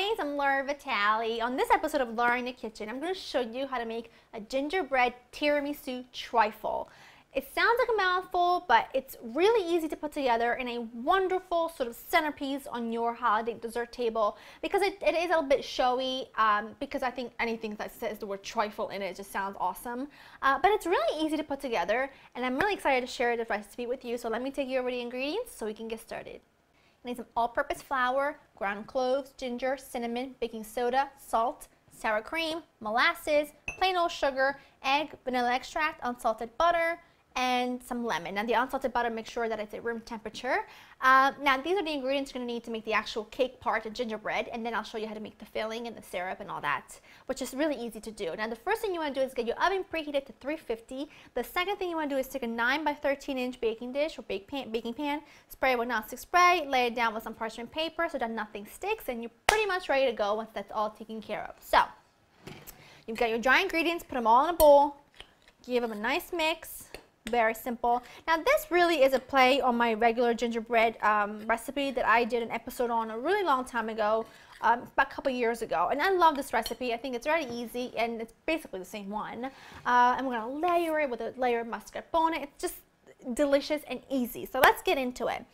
guys, I'm Laura Vitale. On this episode of Laura in the Kitchen, I'm going to show you how to make a gingerbread tiramisu trifle. It sounds like a mouthful, but it's really easy to put together and a wonderful sort of centerpiece on your holiday dessert table because it is a little bit showy because I think anything that says the word trifle in it just sounds awesome. But it's really easy to put together, and I'm really excited to share the recipe with you. So let me take you over the ingredients so we can get started. You need some all-purpose flour, ground cloves, ginger, cinnamon, baking soda, salt, sour cream, molasses, plain old sugar, egg, vanilla extract, unsalted butter, and some lemon. Now the unsalted butter, make sure that it's at room temperature. Now these are the ingredients you're going to need to make the actual cake part, the gingerbread, and then I'll show you how to make the filling and the syrup and all that, which is really easy to do. Now the first thing you want to do is get your oven preheated to 350. The second thing you want to do is take a 9 by 13 inch baking dish or baking pan, spray it with nonstick spray, lay it down with some parchment paper so that nothing sticks, and you're pretty much ready to go once that's all taken care of. So you've got your dry ingredients, put them all in a bowl, give them a nice mix. Very simple. Now this really is a play on my regular gingerbread recipe that I did an episode on a really long time ago, about a couple years ago, and I love this recipe. I think it's very easy and it's basically the same one, and we're going to layer it with a layer of mascarpone. It's just delicious and easy. So let's get into it.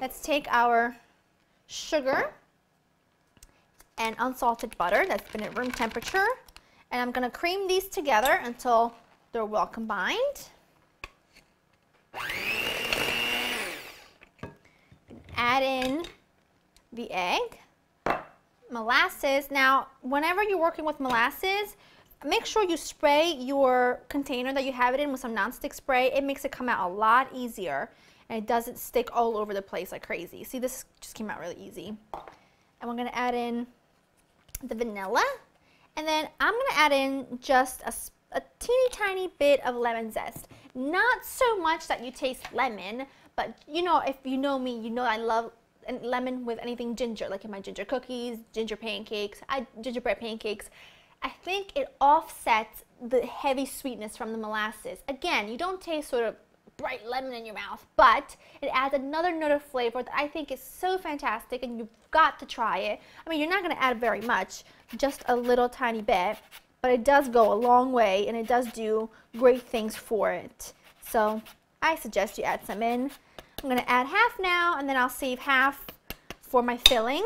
Let's take our sugar and unsalted butter that's been at room temperature, and I'm going to cream these together until they're well combined. Add in the egg, molasses. Now, whenever you're working with molasses, make sure you spray your container that you have it in with some nonstick spray. It makes it come out a lot easier, and it doesn't stick all over the place like crazy. See, this just came out really easy. And we're going to add in the vanilla, and then I'm going to add in just a teeny tiny bit of lemon zest. Not so much that you taste lemon, but you know, if you know me, you know I love lemon with anything ginger, like in my ginger cookies, ginger pancakes, gingerbread pancakes. I think it offsets the heavy sweetness from the molasses. Again, you don't taste sort of bright lemon in your mouth, but it adds another note of flavor that I think is so fantastic, and you've got to try it. I mean, you're not going to add very much, just a little tiny bit. But it does go a long way, and it does do great things for it. So I suggest you add some in. I'm going to add half now, and then I'll save half for my filling.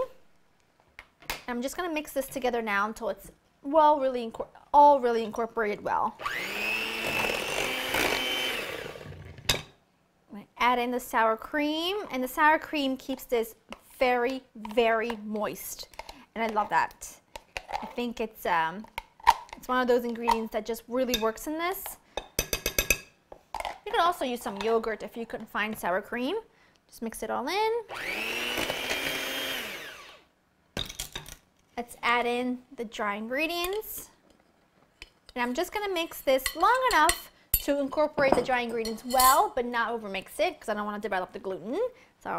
I'm just going to mix this together now until it's all really incorporated well. I'm going to add in the sour cream, and the sour cream keeps this very, very moist, and I love that. I think it's one of those ingredients that just really works in this. You could also use some yogurt if you couldn't find sour cream. Just mix it all in. Let's add in the dry ingredients. And I'm just going to mix this long enough to incorporate the dry ingredients well, but not over mix it because I don't want to develop the gluten. So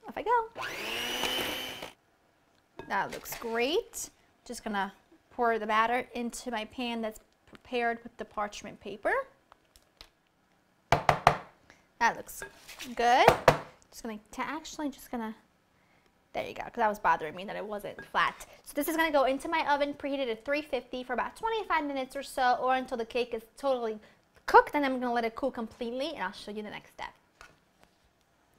off I go. That looks great. Just going to pour the batter into my pan that's prepared with the parchment paper. That looks good. Just gonna there you go, because that was bothering me that it wasn't flat. So this is gonna go into my oven preheated at 350 for about 25 minutes or so, or until the cake is totally cooked. Then I'm gonna let it cool completely, and I'll show you the next step.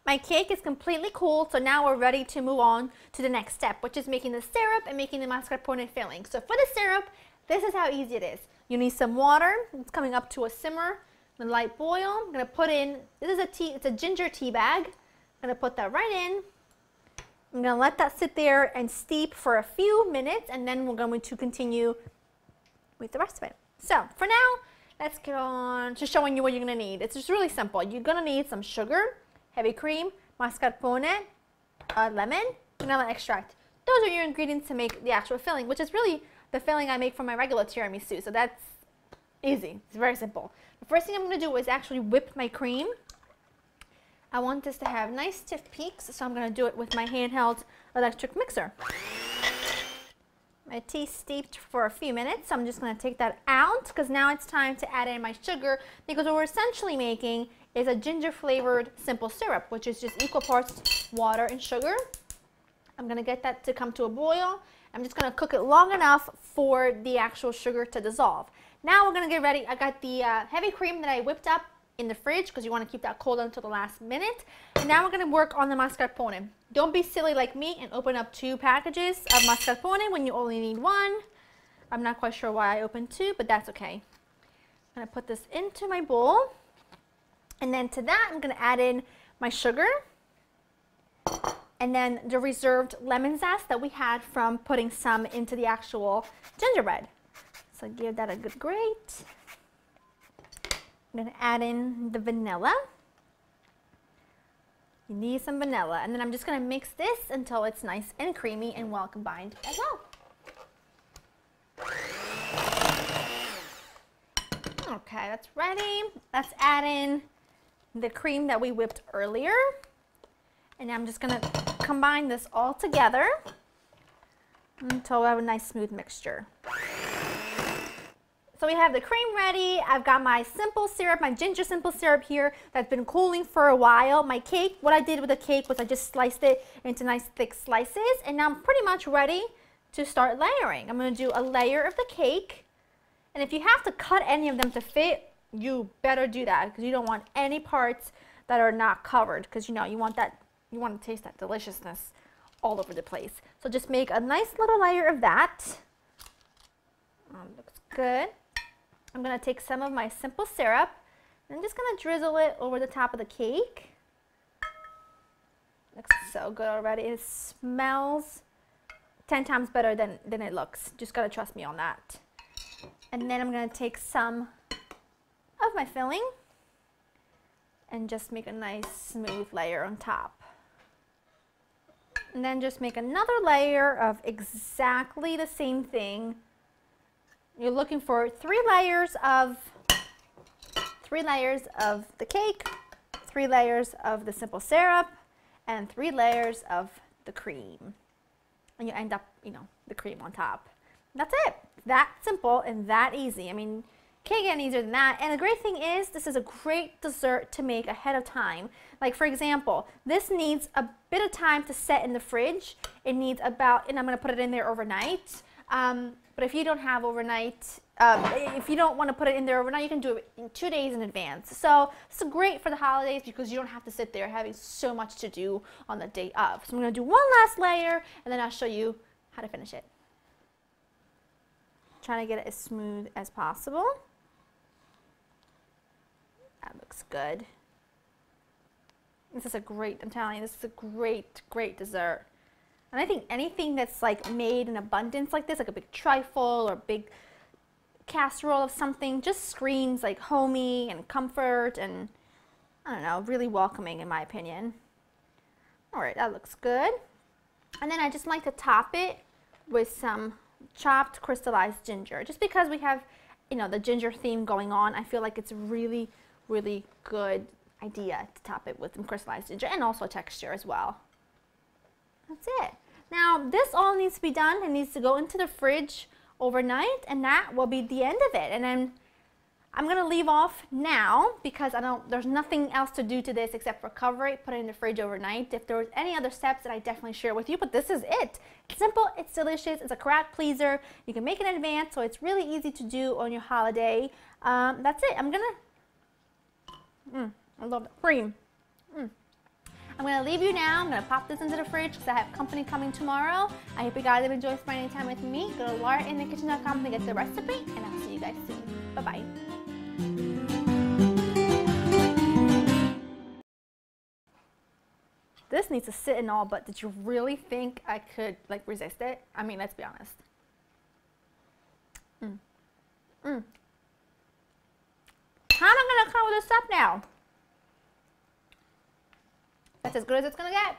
My cake is completely cool, so now we're ready to move on to the next step, which is making the syrup and making the mascarpone filling. So for the syrup, this is how easy it is. You need some water. It's coming up to a simmer, a light boil. I'm going to put in, it's a ginger tea bag. I'm going to put that right in. I'm going to let that sit there and steep for a few minutes, and then we're going to continue with the rest of it. So for now, let's get on to showing you what you're going to need. It's just really simple. You're going to need some sugar, heavy cream, mascarpone, lemon, vanilla extract. Those are your ingredients to make the actual filling, which is really the filling I make for my regular tiramisu. So that's easy. It's very simple. The first thing I'm going to do is actually whip my cream. I want this to have nice stiff peaks, so I'm going to do it with my handheld electric mixer. My tea steeped for a few minutes, so I'm just going to take that out because now it's time to add in my sugar, because what we're essentially making is a ginger flavored simple syrup, which is just equal parts water and sugar. I'm going to get that to come to a boil. I'm just going to cook it long enough for the actual sugar to dissolve. Now we're going to get ready. I got the heavy cream that I whipped up in the fridge because you want to keep that cold until the last minute. And now we're going to work on the mascarpone. Don't be silly like me and open up 2 packages of mascarpone when you only need 1. I'm not quite sure why I opened 2, but that's okay. I'm going to put this into my bowl. And then to that, I'm going to add in my sugar. And then the reserved lemon zest that we had from putting some into the actual gingerbread. So give that a good grate. I'm going to add in the vanilla. You need some vanilla. And then I'm just going to mix this until it's nice and creamy and well combined as well. Okay, that's ready. Let's add in the cream that we whipped earlier. And I'm just going to combine this all together until we have a nice smooth mixture. So we have the cream ready. I've got my simple syrup, my ginger simple syrup here that's been cooling for a while. My cake, what I did with the cake was I just sliced it into nice thick slices, and now I'm pretty much ready to start layering. I'm going to do a layer of the cake, and if you have to cut any of them to fit, you better do that because you don't want any parts that are not covered because you want that, you want to taste that deliciousness all over the place. So just make a nice little layer of that. Looks good. I'm going to take some of my simple syrup and I'm just going to drizzle it over the top of the cake. Looks so good already. It smells 10 times better than it looks. Just got to trust me on that. And then I'm going to take some of my filling and just make a nice smooth layer on top. And then just make another layer of exactly the same thing. You're looking for 3 layers of the cake, 3 layers of the simple syrup, and 3 layers of the cream. And you end up, the cream on top. That's it. That simple and that easy. I mean, can't get any easier than that. And the great thing is, this is a great dessert to make ahead of time. Like for example, this needs a bit of time to set in the fridge. It needs about, and I'm going to put it in there overnight. But if you don't have overnight, if you don't want to put it in there overnight, you can do it in 2 days in advance. So it's great for the holidays because you don't have to sit there having so much to do on the day of. So I'm going to do one last layer and then I'll show you how to finish it. Trying to get it as smooth as possible. That looks good. This is a great, I'm telling you, this is a great, great dessert. And I think anything that's like made in abundance like this, like a big trifle or a big casserole of something, just screams like homey and comfort and, I don't know, really welcoming in my opinion. All right, that looks good. And then I just like to top it with some chopped crystallized ginger. Just because we have, the ginger theme going on, I feel like it's a really, really good idea to top it with some crystallized ginger and also texture as well. That's it. Now this all needs to be done. It needs to go into the fridge overnight and that will be the end of it. And then I'm going to leave off now because there's nothing else to do to this except for cover it, put it in the fridge overnight. If there was any other steps that I definitely share with you, but this is it. It's simple, it's delicious, it's a crowd pleaser. You can make it in advance, so it's really easy to do on your holiday. That's it. I'm going to, I love the cream. I'm going to leave you now. I'm going to pop this into the fridge because I have company coming tomorrow. I hope you guys have enjoyed spending time with me. Go to laurainthekitchen.com to get the recipe, and I'll see you guys soon. Bye-bye. This needs to sit and all, but did you really think I could resist it? I mean, let's be honest. How am I going to come with this up now? That's as good as it's going to get.